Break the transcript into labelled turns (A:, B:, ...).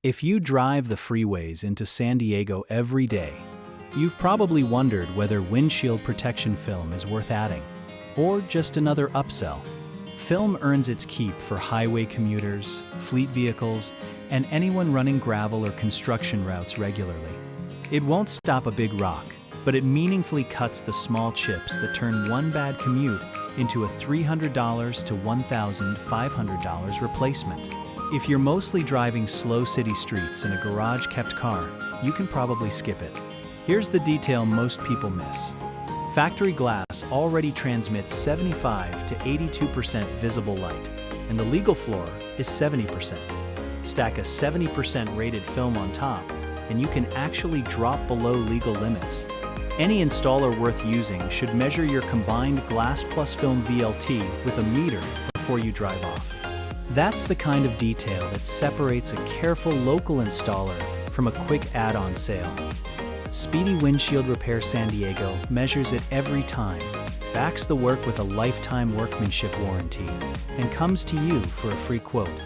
A: If you drive the freeways into San Diego every day, you've probably wondered whether windshield protection film is worth adding, or just another upsell. Film earns its keep for highway commuters, fleet vehicles, and anyone running gravel or construction routes regularly. It won't stop a big rock, but it meaningfully cuts the small chips that turn one bad commute into a $300 to $1,500 replacement. If you're mostly driving slow city streets in a garage-kept car, you can probably skip it. Here's the detail most people miss. Factory glass already transmits 75 to 82% visible light, and the legal floor is 70%. Stack a 70% rated film on top, and you can actually drop below legal limits. Any installer worth using should measure your combined glass plus film VLT with a meter before you drive off. That's the kind of detail that separates a careful local installer from a quick add-on sale. Speedy Windshield Repair San Diego measures it every time, backs the work with a lifetime workmanship warranty, and comes to you for a free quote.